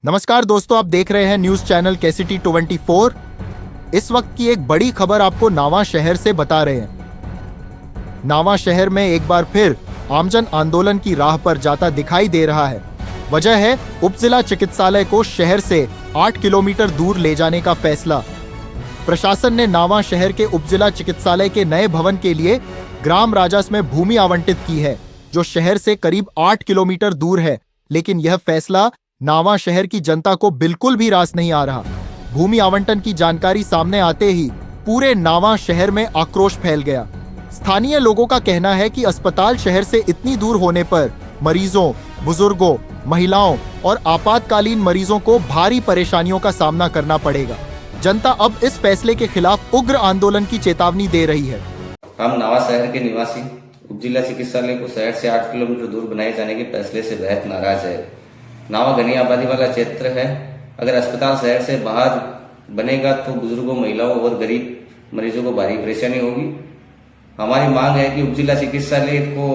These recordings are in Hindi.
नमस्कार दोस्तों, आप देख रहे हैं न्यूज चैनल केसीटी 24। इस वक्त की एक बड़ी खबर आपको नावा शहर से बता रहे हैं। नावा शहर में एक बार फिर आमजन आंदोलन की राह पर जाता दिखाई दे रहा है। वजह है उपजिला चिकित्सालय को शहर से 8 किलोमीटर दूर ले जाने का फैसला। प्रशासन ने नावा शहर के उपजिला चिकित्सालय के नए भवन के लिए ग्राम राजस में भूमि आवंटित की है, जो शहर से करीब 8 किलोमीटर दूर है। लेकिन यह फैसला नावा शहर की जनता को बिल्कुल भी रास नहीं आ रहा। भूमि आवंटन की जानकारी सामने आते ही पूरे नावा शहर में आक्रोश फैल गया। स्थानीय लोगों का कहना है कि अस्पताल शहर से इतनी दूर होने पर मरीजों, बुजुर्गों, महिलाओं और आपातकालीन मरीजों को भारी परेशानियों का सामना करना पड़ेगा। जनता अब इस फैसले के खिलाफ उग्र आंदोलन की चेतावनी दे रही है। हम नावा शहर के निवासी उपजिला चिकित्सालय को शहर से 8 किलोमीटर दूर बनाए जाने के फैसले से बेहद नाराज है। नावा घनी आबादी वाला क्षेत्र है। अगर अस्पताल शहर से बाहर बनेगा तो बुजुर्गों, महिलाओं और गरीब मरीजों को भारी परेशानी होगी। हमारी मांग है कि उपजिला चिकित्सालय को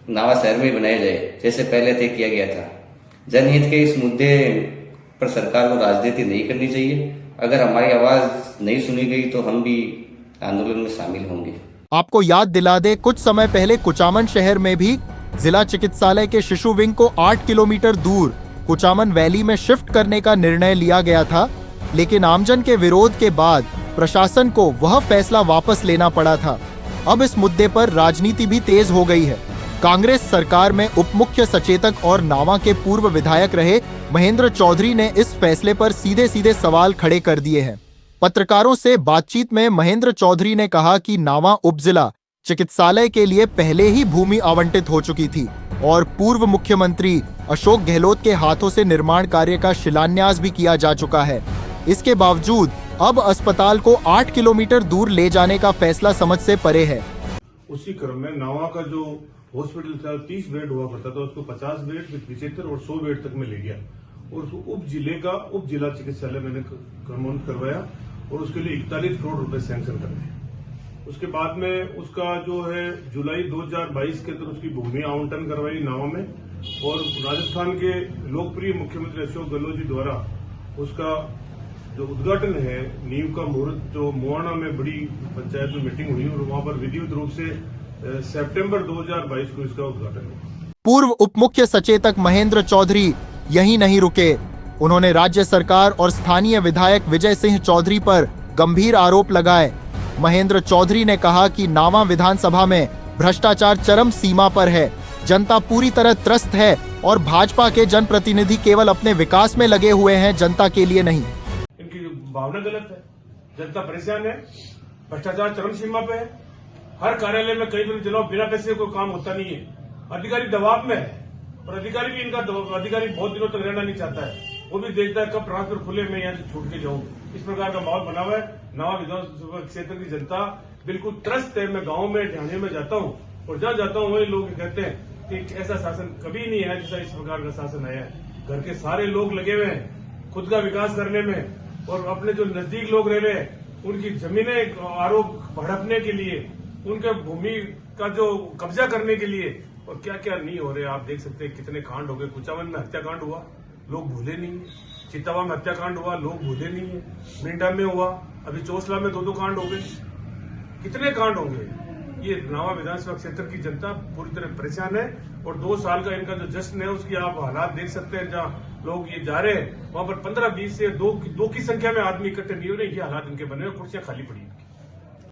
नावा शहर में बनाया जाए, जैसे पहले तय किया गया था। जनहित के इस मुद्दे पर सरकार को राजनीति नहीं करनी चाहिए। अगर हमारी आवाज नहीं सुनी गई तो हम भी आंदोलन में शामिल होंगे। आपको याद दिला दे, कुछ समय पहले कुचामन शहर में भी जिला चिकित्सालय के शिशु विंग को 8 किलोमीटर दूर कुचामन वैली में शिफ्ट करने का निर्णय लिया गया था। लेकिन आमजन के विरोध के बाद प्रशासन को वह फैसला वापस लेना पड़ा था। अब इस मुद्दे पर राजनीति भी तेज हो गई है। कांग्रेस सरकार में उप मुख्य सचेतक और नावा के पूर्व विधायक रहे महेंद्र चौधरी ने इस फैसले पर सीधे सीधे सवाल खड़े कर दिए हैं। पत्रकारों से बातचीत में महेंद्र चौधरी ने कहा कि नावा उपजिला चिकित्सालय के लिए पहले ही भूमि आवंटित हो चुकी थी और पूर्व मुख्यमंत्री अशोक गहलोत के हाथों से निर्माण कार्य का शिलान्यास भी किया जा चुका है। इसके बावजूद अब अस्पताल को 8 किलोमीटर दूर ले जाने का फैसला समझ से परे है। उसी क्रम में नावा का जो हॉस्पिटल था 30 बेड हुआ करता था, उसको 50 बेड, फिर 75 और 100 बेड तक में ले गया और उसको उपजिला चिकित्सालय मैंने कन्वर्ट करवाया और उसके लिए 41 करोड़ रुपए सैंक्शन कर दिए। उसके बाद में उसका जो है जुलाई 2022 के अंदर उसकी भूमि आवंटन करवाई नावा में और राजस्थान के लोकप्रिय मुख्यमंत्री अशोक गहलोत जी द्वारा उसका जो उद्घाटन है, नींव का मुहूर्त जो मुआना में बड़ी पंचायत में मीटिंग हुई और वहां पर विधिवत रूप से सितंबर 2022 को इसका उद्घाटन हुआ। पूर्व उप मुख्य सचेतक महेंद्र चौधरी यहीं नहीं रुके। उन्होंने राज्य सरकार और स्थानीय विधायक विजय सिंह चौधरी पर गंभीर आरोप लगाए। महेंद्र चौधरी ने कहा कि नावा विधानसभा में भ्रष्टाचार चरम सीमा पर है, जनता पूरी तरह त्रस्त है और भाजपा के जनप्रतिनिधि केवल अपने विकास में लगे हुए हैं, जनता के लिए नहीं। इनकी भावना गलत है, जनता परेशान है, भ्रष्टाचार चरम सीमा पे है। हर कार्यालय में कई दिन चलो बिना पैसे कोई काम होता नहीं है, अधिकारी दबाव में है और अधिकारी भी अधिकारी बहुत दिनों तक रहना नहीं चाहता है। वो भी देखता है कब ट्रांसफर खुले, मैं यहाँ से छूट के जाऊँ। इस प्रकार का माहौल बना हुआ है। नावा विधानसभा क्षेत्र की जनता बिल्कुल त्रस्त है। मैं गाँव में ढाणे में जाता हूँ और जहाँ जाता हूँ वही लोग कहते हैं कि ऐसा शासन कभी नहीं है जैसा इस प्रकार का शासन आया है। घर के सारे लोग लगे हुए हैं खुद का विकास करने में और अपने जो नजदीक लोग रह रहे हैं उनकी जमीनें आरोप भड़कने के लिए, उनके भूमि का जो कब्जा करने के लिए और क्या क्या नहीं हो रहे। आप देख सकते हैं कितने कांड हो गए। कुचामन में हत्याकांड हुआ, लोग भूले नहीं है। चित्तावा में हत्याकांड हुआ, लोग भूले नहीं है। मिंडा में हुआ, अभी चोसला में 2 कांड हो गए। कितने कांड होंगे। ये नावा विधानसभा क्षेत्र की जनता पूरी तरह परेशान है और 2 साल का इनका जो जश्न है उसकी आप हालात देख सकते हैं। जहाँ लोग ये जा रहे हैं वहां पर 15-20 से 2 की संख्या में आदमी इकट्ठे नहीं हो रहे। ये हालात इनके बने हुए, कुर्सियां खाली पड़ी।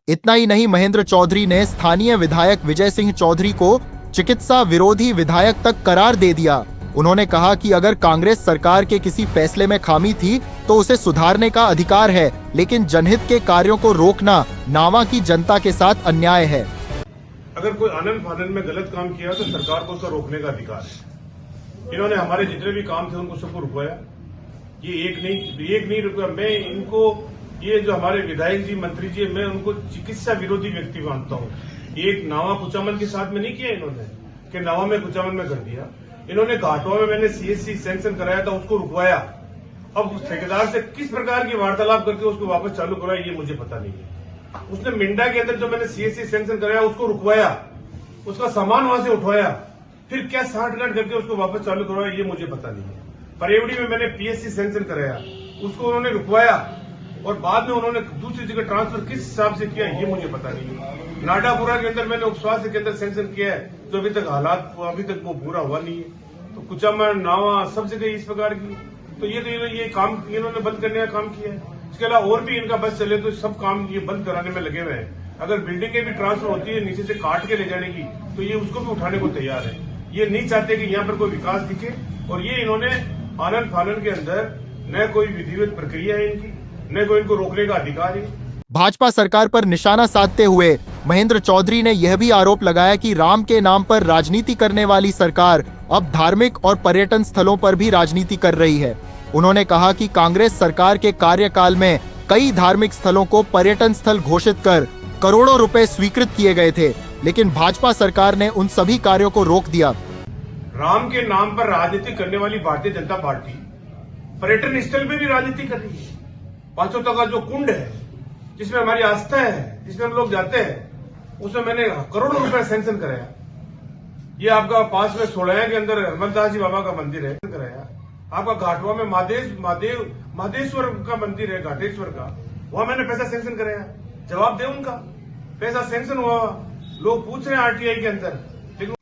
इतना ही नहीं, महेंद्र चौधरी ने स्थानीय विधायक विजय सिंह चौधरी को चिकित्सा विरोधी विधायक तक करार दे दिया। उन्होंने कहा कि अगर कांग्रेस सरकार के किसी फैसले में खामी थी तो उसे सुधारने का अधिकार है, लेकिन जनहित के कार्यों को रोकना नावा की जनता के साथ अन्याय है। अगर कोई आनंद फानंद में गलत काम किया तो सरकार को उसका रोकने का अधिकार है। इन्होंने हमारे जितने भी काम थे उनको सबको रुकवाया। ये एक नहीं रुका। मैं इनको, ये जो हमारे विधायक जी, मंत्री जी, मैं उनको चिकित्सा विरोधी व्यक्ति मानता हूँ। एक नावा कुचामन के साथ में नहीं किया इन्होंने कि नावा में कुचामन में कर दिया। इन्होंने घाटवा में मैंने सीएससी सैंक्शन कराया था, उसको रुकवाया। अब उस ठेकेदार से किस प्रकार की वार्तालाप करके उसको वापस चालू कराया ये मुझे पता नहीं है। उसने मिंडा के अंदर जो मैंने सीएससी सैंक्शन कराया उसको रुकवाया, उसका सामान वहां से उठवाया, फिर क्या 60 करके उसको वापस चालू करवाया ये मुझे पता नहीं है। परेवड़ी में मैंने पीएससी सैंक्शन कराया, उसको उन्होंने रुकवाया और बाद में उन्होंने दूसरी जगह ट्रांसफर किस हिसाब से किया ये मुझे पता नहीं। नाडापुरा के अंदर मैंने उप स्वास्थ्य केंद्र सैंक्शन किया है, जो अभी तक वो पूरा हुआ नहीं है। तो कुचामन, नावा, सब जगह इस प्रकार की, तो ये काम इन्होंने बंद करने का काम किया है। इसके अलावा और भी इनका बस चले तो सब काम ये बंद कराने में लगे हुए हैं। अगर बिल्डिंगें भी ट्रांसफर होती है नीचे से काट के ले जाने की, तो ये उसको भी उठाने को तैयार है। ये नहीं चाहते कि यहाँ पर कोई विकास दिखे, और ये इन्होंने आनन फानन के अंदर न कोई विधिवत प्रक्रिया है इनकी, न कोई इनको रोकने का अधिकार है। भाजपा सरकार पर निशाना साधते हुए महेंद्र चौधरी ने यह भी आरोप लगाया कि राम के नाम पर राजनीति करने वाली सरकार अब धार्मिक और पर्यटन स्थलों पर भी राजनीति कर रही है। उन्होंने कहा कि कांग्रेस सरकार के कार्यकाल में कई धार्मिक स्थलों को पर्यटन स्थल घोषित कर करोड़ों रुपए स्वीकृत किए गए थे, लेकिन भाजपा सरकार ने उन सभी कार्यों को रोक दिया। राम के नाम पर राजनीति करने वाली भारतीय जनता पार्टी पर्यटन स्थल में भी राजनीति कर रही है। पांचों का जो कुंड है, जिसमें हमारी आस्था है, जिसमें हम लोग जाते हैं, उसमें मैंने करोड़ों रुपए सैंक्शन कराया। ये आपका पास में सोलह के अंदर हरमलदास जी बाबा का मंदिर है, कराया। आपका घाटवा में महादेश्वर का मंदिर है, घाटेश्वर का, वहां मैंने पैसा सैंक्शन कराया। जवाब दे उनका, पैसा सैंक्शन हुआ, लोग पूछ रहे हैं आरटीआई के अंदर।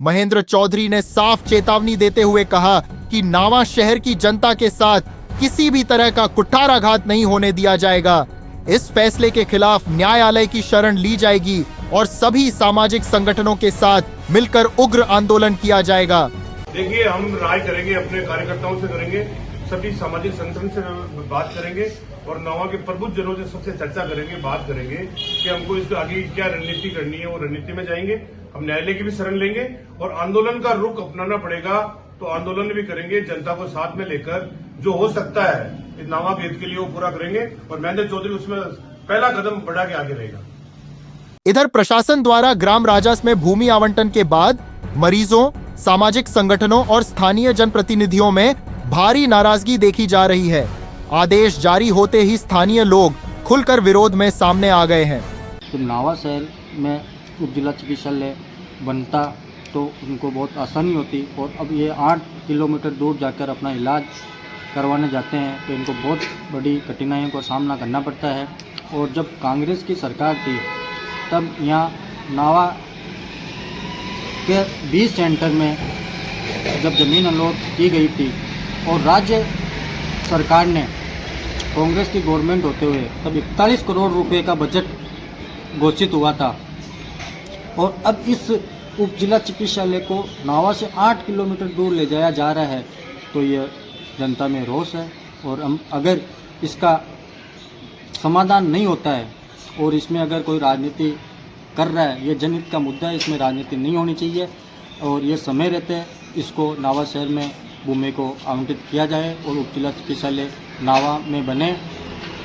महेंद्र चौधरी ने साफ चेतावनी देते हुए कहा कि नावा शहर की जनता के साथ किसी भी तरह का कुठाराघात नहीं होने दिया जाएगा। इस फैसले के खिलाफ न्यायालय की शरण ली जाएगी और सभी सामाजिक संगठनों के साथ मिलकर उग्र आंदोलन किया जाएगा। देखिए, हम राय करेंगे, अपने कार्यकर्ताओं से करेंगे, सभी सामाजिक संगठन से बात करेंगे और नावा के प्रबुद्ध जनों से सबसे चर्चा करेंगे, बात करेंगे कि हमको इसके आगे क्या रणनीति करनी है। वो रणनीति में जाएंगे, हम न्यायालय की भी शरण लेंगे और आंदोलन का रुख अपनाना पड़ेगा तो आंदोलन भी करेंगे, जनता को साथ में लेकर जो हो सकता है इस नावा के हित के लिए वो पूरा करेंगे और महेंद्र चौधरी उसमें पहला कदम बढ़ा के आगे रहेगा। इधर प्रशासन द्वारा ग्राम राजस में भूमि आवंटन के बाद मरीजों, सामाजिक संगठनों और स्थानीय जनप्रतिनिधियों में भारी नाराजगी देखी जा रही है। आदेश जारी होते ही स्थानीय लोग खुलकर विरोध में सामने आ गए हैं। तो नावा शहर में उप जिला चिकित्सालय बनता तो उनको बहुत आसानी होती, और अब ये 8 किलोमीटर दूर जाकर अपना इलाज करवाने जाते हैं तो इनको बहुत बड़ी कठिनाइयों का सामना करना पड़ता है। और जब कांग्रेस की सरकार थी तब यहाँ नावा के 20 सेंटर में जब ज़मीन अलॉट की गई थी और राज्य सरकार ने, कांग्रेस की गवर्नमेंट होते हुए, तब 41 करोड़ रुपए का बजट घोषित हुआ था। और अब इस उप जिला चिकित्सालय को नावा से 8 किलोमीटर दूर ले जाया जा रहा है, तो ये जनता में रोष है। और हम अगर इसका समाधान नहीं होता है और इसमें अगर कोई राजनीति कर रहा है, ये जनहित का मुद्दा है, इसमें राजनीति नहीं होनी चाहिए और ये समय रहते इसको नावा शहर में भूमि को आवंटित किया जाए और उप जिला चिकित्सालय नावा में बने,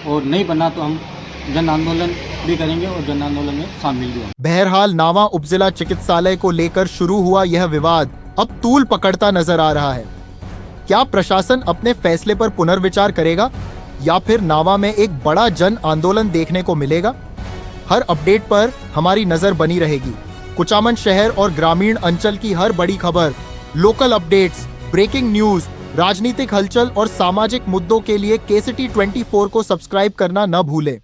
और नहीं बना तो हम जन आंदोलन भी करेंगे और जन आंदोलन में शामिल भी होंगे। बहरहाल नावा उपजिला चिकित्सालय को लेकर शुरू हुआ यह विवाद अब तूल पकड़ता नजर आ रहा है। क्या प्रशासन अपने फैसले पर पुनर्विचार करेगा या फिर नावा में एक बड़ा जन आंदोलन देखने को मिलेगा? हर अपडेट पर हमारी नजर बनी रहेगी। कुचामन शहर और ग्रामीण अंचल की हर बड़ी खबर, लोकल अपडेट्स, ब्रेकिंग न्यूज, राजनीतिक हलचल और सामाजिक मुद्दों के लिए KCT 24 को सब्सक्राइब करना न भूलें।